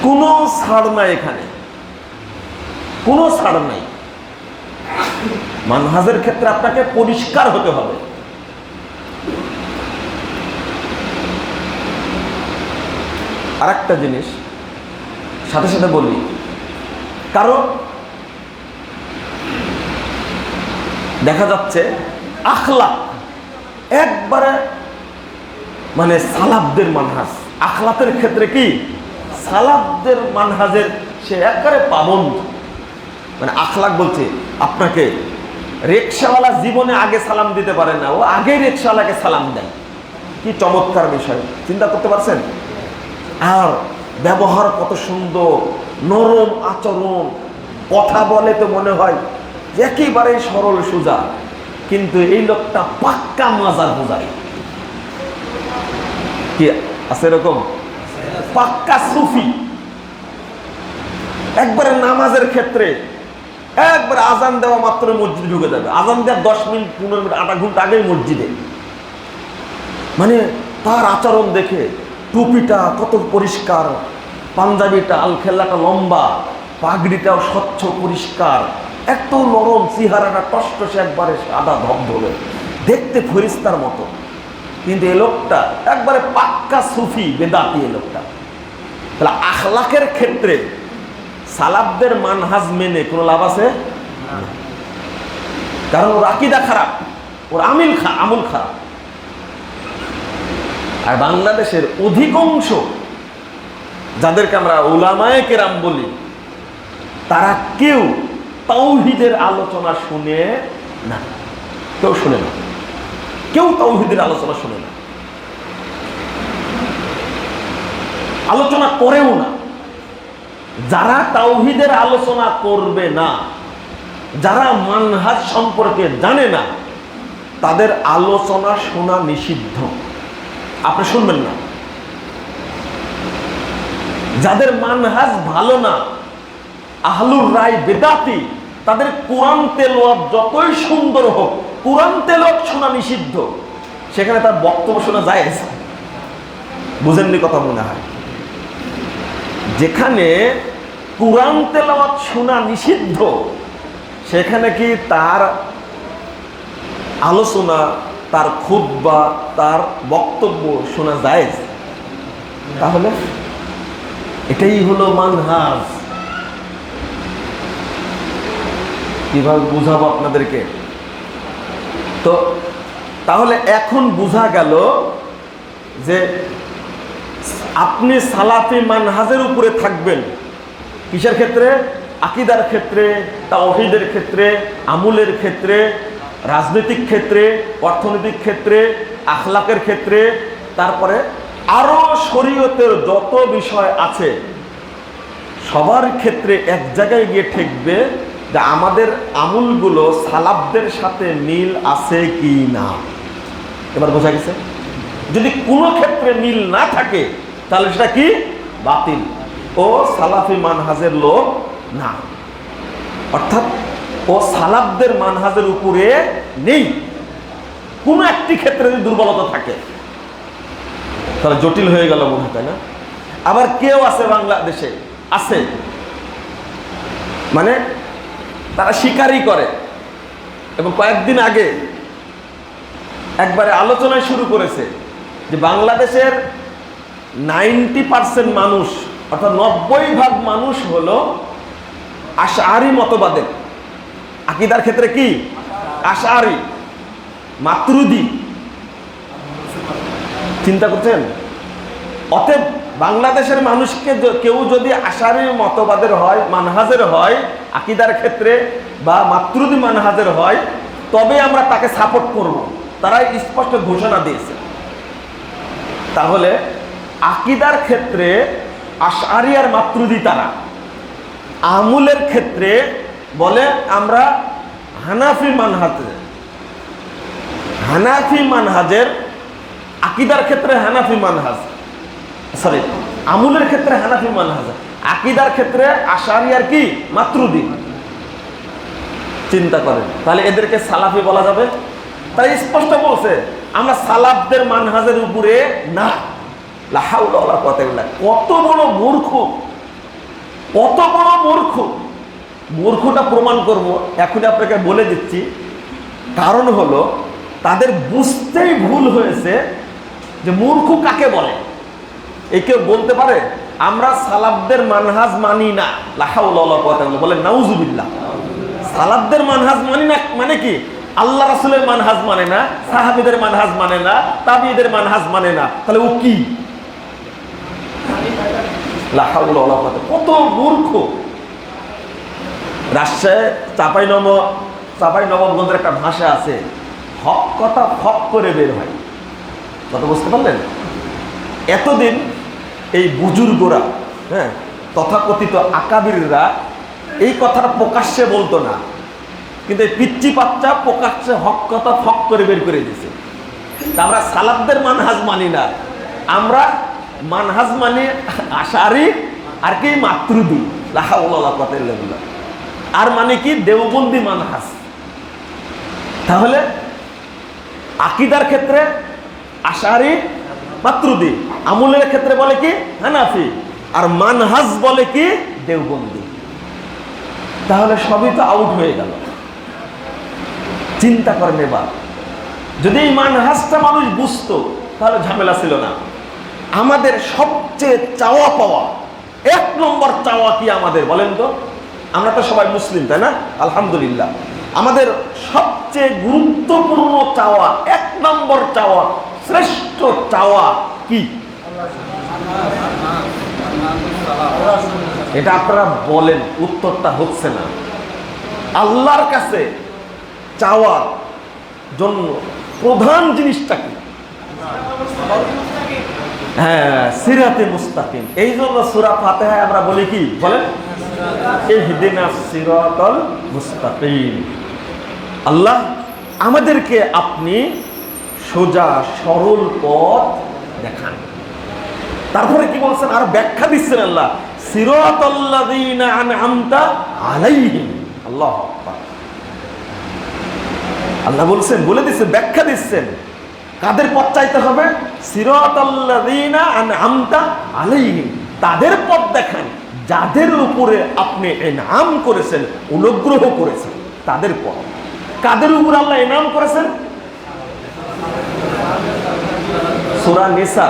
কোনো ছাড় নাই এখানে। কোনো ছাড় নাই। মানহাজের ক্ষেত্রে আপনাকে পরিষ্কার হতে হবে। আর একটা জিনিস সাথে সাথে বলি, কারণ দেখা যাচ্ছে আখলাক একবারে মানে সালাফদের মানহাজ, আখলাকের ক্ষেত্রে কি সালাফদের মানহাজের সে একবারে পাবন্ধ। মানে আখলাক বলছে আপনাকে রিকশাওয়ালা জীবনে আগে সালাম দিতে পারে না, ও আগে রিকশাওয়ালাকে সালাম দেয়। কি চমৎকার বিষয়, চিন্তা করতে পারছেন? আর ব্যবহার কত সুন্দর, নরম আচরণ, কথা বলে তো মনে হয় একেবারে সরল সোজা, কিন্তু এই লোকটা পাক্কা মাজার বোঝায়। কি আছে এরকম? পাক্কা সুফি। একবারে নামাজের ক্ষেত্রে একবারে আজান দেওয়া মাত্র মসজিদে ঢুকে যাবে, আজান দেওয়ার 10 মিনিট 15 মিনিট আধা ঘন্টা আগেই মসজিদে। মানে তার আচরণ দেখে টুপিটা কত পরিষ্কার, পাঞ্জাবিটা আলখেল্লাটা লম্বা, পাগড়িটাও স্বচ্ছ পরিষ্কার, এত নরম, চেহারাটা টসটসে একবারে সাদা ধবধবে, দেখতে ফেরেশতার মতো। কিন্তু এই লোকটা একবারে পাক্কা সুফি বেদাতি এই লোকটা। তাহলে আখলাকের ক্ষেত্রে সালাফদের মানহাজ মেনে কোনো লাভ আছে? কারণ ওর আকীদা খারাপ, ওর আমল খারাপ। আর বাংলাদেশের অধিকাংশ যাদেরকে আমরা উলামায়ে কেরাম বলি, তারা কেউ তাওহীদের আলোচনা শুনে না, কেউ শুনে না, কেউ তাওহীদের আলোচনা শুনে না, আলোচনা করেও না। যারা তাওহীদের আলোচনা করবে না, যারা মানহাজ সম্পর্কে জানে না, তাদের আলোচনা শোনা নিষিদ্ধ, আপনি শুনবেন না। যাদের মানহাজ ভালো না, আহলুর রায় বেদাতি, তাদের কোরআন তেলাওয়াত যতই সুন্দর হোক, কোরআন তেলাওয়াত শোনা নিষিদ্ধ। সেখানে তার বক্তব্য শোনা জায়েজ। বুঝেননি কথা মনে হয়? যেখানে কোরআন তেলাওয়াত শোনা নিষিদ্ধ, সেখানে কি তার আলোচনা, তার খুতবা, তার বক্তব্য শোনা জায়েজ? তাহলে এটাই হলো মানহাজ। কিভাবে বুঝাবো আপনাদেরকে? তো তাহলে এখন বোঝা গেল যে আপনি সালাফি মানহাজের উপরে থাকবেন কিসের ক্ষেত্রে? আকীদার ক্ষেত্রে, তাওহীদের ক্ষেত্রে, আমলের ক্ষেত্রে, রাজনৈতিক ক্ষেত্রে, অর্থনৈতিক ক্ষেত্রে, আখলাকের ক্ষেত্রে, তারপরে আরো শরীয়তের যত বিষয় আছে সবার ক্ষেত্রে এক জায়গায় গিয়ে ঠেকবে যে আমাদের আমলগুলো সালাফদের সাথে মিল আছে কি না। এবার বোঝা গেছে? যদি কোনো ক্ষেত্রে মিল না থাকে তাহলে সেটা কি? বাতিল, ও সালাফি মানহাজের লোক না, অর্থাৎ ও সালাফদের মানহাজের উপরে নেই। কোনো একটি ক্ষেত্রে যদি দুর্বলতা থাকে তাহলে জটিল হয়ে গেল মনে হয়, তাই না? আবার কেউ আছে বাংলাদেশে আছে, মানে তারা স্বীকারই করে, এবং কয়েকদিন আগে একবারে আলোচনায় শুরু করেছে যে বাংলাদেশের 90% মানুষ, অর্থাৎ 90% মানুষ হলো আশআরী মতবাদের। আকীদার ক্ষেত্রে কি? আশআরী, মাতুরিদি। চিন্তা করছেন? অতএব বাংলাদেশের মানুষকে কেউ যদি আশআরী মতবাদের হয়, মানহাজের হয়, আকীদার ক্ষেত্রে বা মাতুরিদি মানহাজের হয়, তবে আমরা তাকে সাপোর্ট করব। তারা স্পষ্ট ঘোষণা দিয়েছে। তাহলে আকীদার ক্ষেত্রে আশআরী আর মাতুরিদি তারা, আমলের ক্ষেত্রে বলে আমরা হানাফি মানহাজের, আকীদার ক্ষেত্রে হানাফি মানহাজ, সরি আমলের ক্ষেত্রে হানাফি মানহাজ, আকীদার ক্ষেত্রে আশআরী আর কি মাতুরিদি। চিন্তা করেন, তাহলে এদেরকে সালাফি বলা যাবে? তাই স্পষ্ট বলছে আমরা সালাফদের মানহাজের উপরে না। লা হাওলা ওয়ালা কুওয়াতা ইল্লা বিল্লাহ। কত বড় মূর্খ, কত বড় মূর্খ! মূর্খটা প্রমাণ করব এখন আপনাকে বলে দিচ্ছি। কারণ হলো তাদের বুঝতেই ভুল হয়েছে যে মূর্খ কাকে বলে। এই কেউ বলতে পারে আমরা সালাফদের মানহাজ মানি না, লা হাওলা ওয়ালা কুওয়াতা ইল্লা বিল্লাহ, বলে নাউজুবিল্লাহ। সালাফদের মানহাজ মানি না মানে কি? আল্লাহ রাসূলের মানহাজ মানে না, সাহাবীদের মানহাজ মানে না, তাবিঈদের মানহাজ মানে না, তাহলে ও কি? লা হাওলা ওয়ালা কুওয়াতা। কত মূর্খ! রাজশাহী চাঁপাইনবাবগঞ্জের একটা ভাষা আছে, হক কথা হক করে বের হয়। কথা বুঝতে পারলেন? এতদিন এই বুজুর্গরা, হ্যাঁ, তথাকথিত আকাবিররা এই কথাটা প্রকাশ্যে বলতো না, কিন্তু এই পিচ্চি বাচ্চা প্রকাশ্যে হক কথা হক করে বের করে দিয়েছে। আমরা সালাফদের মানহাজ মানি না, আমরা মানহাজ মানি আশারি আর কি মাতরুদি, লা হাওলা ওয়ালা কুওয়াতা ইল্লা বিল্লাহ। আর মানে কি? দেওবন্দি মানহাজ। তাহলে আকীদার ক্ষেত্রে আশারি মাতরুদি, আমলের ক্ষেত্রে বলে কি হানাফি, আর মানহাজ বলে কি দেওবন্দি। তাহলে সবই তো আউট হয়ে গেল। চিন্তা করেন এবার, যদি এই মানহাজটা মানুষ বুঝতো তাহলে ঝামেলা ছিল না। আমাদের সবচেয়ে চাওয়া পাওয়া, 1 নম্বর চাওয়া কি আমাদের বলেন তো? আমরা তো সবাই মুসলিম, তাই না? আলহামদুলিল্লাহ। আমাদের সবচেয়ে গুরুত্বপূর্ণ চাওয়া, 1 নম্বর চাওয়া, শ্রেষ্ঠ চাওয়া কি? এটা আপনারা বলেন, উত্তরটা হচ্ছে না। আল্লাহর কাছে চাওয়ার জন্য প্রধান জিনিসটা কি? হ্যাঁ, সিরাতে মুস্তাকিম। এই জন্য সূরা ফাতিহায় আমরা বলি কি? বলেন, ইহদিনাস সিরাতাল মুস্তাকিম। আল্লাহ আমাদেরকে আপনি সোজা সরল পথ দেখান। তারপরে কি বলছেন? আর ব্যাখ্যা দিচ্ছেন আল্লাহ, সিরাতাল্লাযীনা আনআমতা আলাইহিম। আল্লাহু আকবার। আল্লাহ বলছেন, বলে দিচ্ছেন, ব্যাখ্যা দিচ্ছেন কাদের পথ চাইতে হবে? সিরাতাল্লাযীনা আনআমতা আলাইহিম, তাদের পথ দেখান যাদের উপরে আপনি ইনআম করেছেন, অনুগ্রহ করেছেন, তাদের পথ। কাদের উপর আল্লাহ ইনআম করেছেন? সূরা নিসা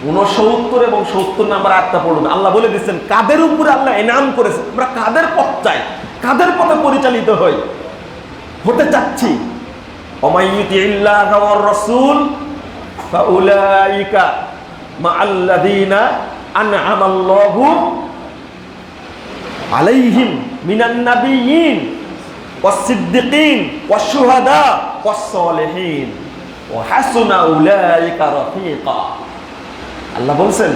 69 এবং 70 নম্বর আয়াতটা পড়ুন। আল্লাহ বলে দিচ্ছেন কাদের উপরে আল্লাহ ইনআম করেছেন। আমরা কাদের পথ চাই, কাদের পথে পরিচালিত হতে চাচ্ছি? ওমাইয়ুতিল্লাহা ওয়ার রাসূল ফাউলাইকা মাআল্লাযীনা আনআমাল্লাহু আলাইহিম মিনান নাবিয়্যিন ওয়াস সিদ্দিকিন ওয়াশ শুহাদা ওয়াস সালিহিন ওয়া হাসুনা উলাইকা রাফিকা। আল্লাহ বলছেন,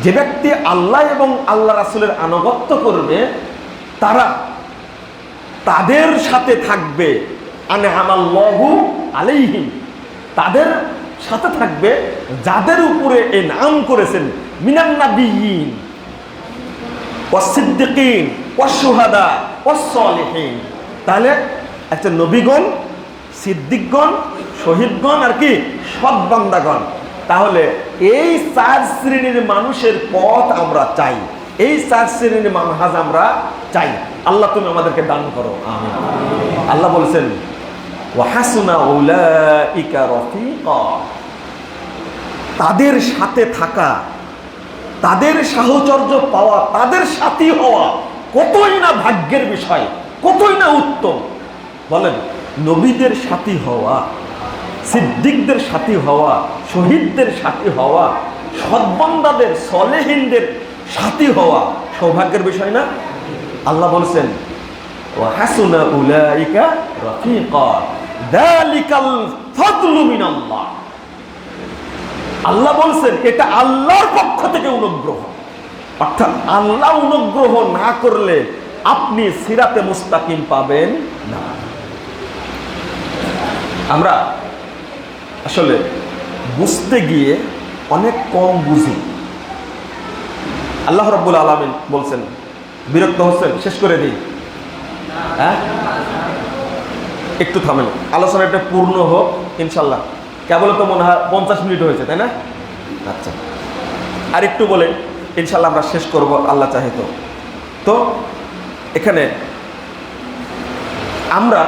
যে ব্যক্তি আল্লাহ এবং আল্লাহ রাসূলের আনুগত্য করবে তারা তাদের সাথে থাকবে, আনআমাল্লাহু আলাইহিম, তাদের সাথে থাকবে যাদের উপরে ইনআম করেছেন, মিনান নাবিয়্যিন ওয়াস সিদ্দিকিন ওয়াশ শুহাদা ওয়াস সালিহিন। তাহলে একটা নবীগণ, সিদ্দিকগণ, শহীদগণ আর কি সৎ বান্দাগণ। তাহলে এই 4 শ্রেণীর মানুষের পথ আমরা চাই, এই 4 শ্রেণীর মানহাজ আমরা চাই। আল্লাহ তুমি আমাদেরকে দান করো, আমিন। আল্লাহ বলছেন ওয়া হাসুনা উলাইকা রাফিকা, তাদের সাথে থাকা, তাদের সাহচর্য পাওয়া, তাদের সাথী হওয়া কতই না ভাগ্যের বিষয়, কতই না উত্তম। বলেন, নবীদের সাথী হওয়া, সিদ্দিকদের সাথী হওয়া, শহীদদের সাথী হওয়া, সৎবান্দাদের সলেহিনদের সাথী হওয়া সৌভাগ্যের বিষয় না? আল্লাহ বলছেন ওয়া হাসুনা উলাইকা রাফিকা যালিকাল ফাদলু মিনাল্লাহ। আল্লাহ বলছেন এটা আল্লাহর পক্ষ থেকে অনুগ্রহ। অর্থাৎ আল্লাহ অনুগ্রহ না করলে আপনি সিরাতে মুস্তাকিম পাবেন না। আমরা আসলে বুঝতে গিয়ে অনেক কম বুঝি। আল্লাহ রাব্বুল আলামিন বলছেন, বিরক্ত হচ্ছেন? শেষ করে দিই, হ্যাঁ একটু থামেন, আলোচনাটা পূর্ণ হোক ইনশাল্লাহ। কেবল তো মনে হয় 50 মিনিট হয়েছে, তাই না? আচ্ছা, আর একটু বলে ইনশাল্লাহ আমরা শেষ করব আল্লাহ চাহে। তো এখানে আমরা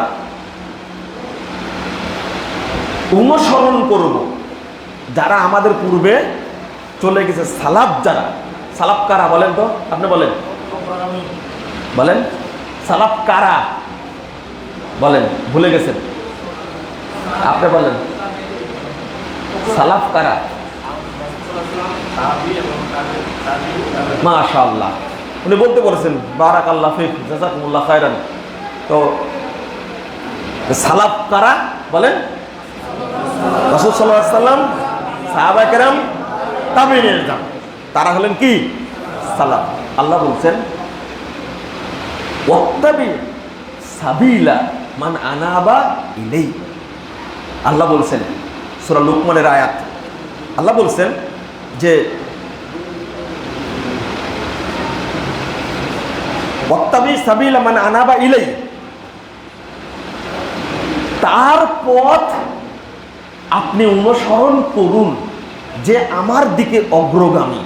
অনুসরণ করব যারা আমাদের পূর্বে চলে গেছে, সালাফ যারা। সালাফ কারা বলেন তো? আপনি বলেন, বলেন সালাফ কারা বলেন, ভুলে গেছেন আপনি বলেন সালাফ কারা? মাশাআল্লাহ, উনি বলতে পারছেন বারাকাল্লাহ ফিক, জাযাকুমুল্লাহ খায়রান। তো সালাফ কারা বলেন? রাসূল সাল্লাল্লাহু আলাইহি ওয়াসাল্লাম, সাহাবা কেরাম, তাবেঈন, তারা হলেন কি? সালাফ। আল্লাহ বলছেন ওয়াত্তাবি সাবিলা মান আনাবা ইলাই। আল্লাহ বলছেন সূরা লুকমানের আয়াত, আল্লাহ বলছেন যে ওয়াত্তাবি সাবিলা মান আনাবা ইলাই, তার পথ আপনি অনুসরণ করুন যে আমার দিকে অগ্রগামী।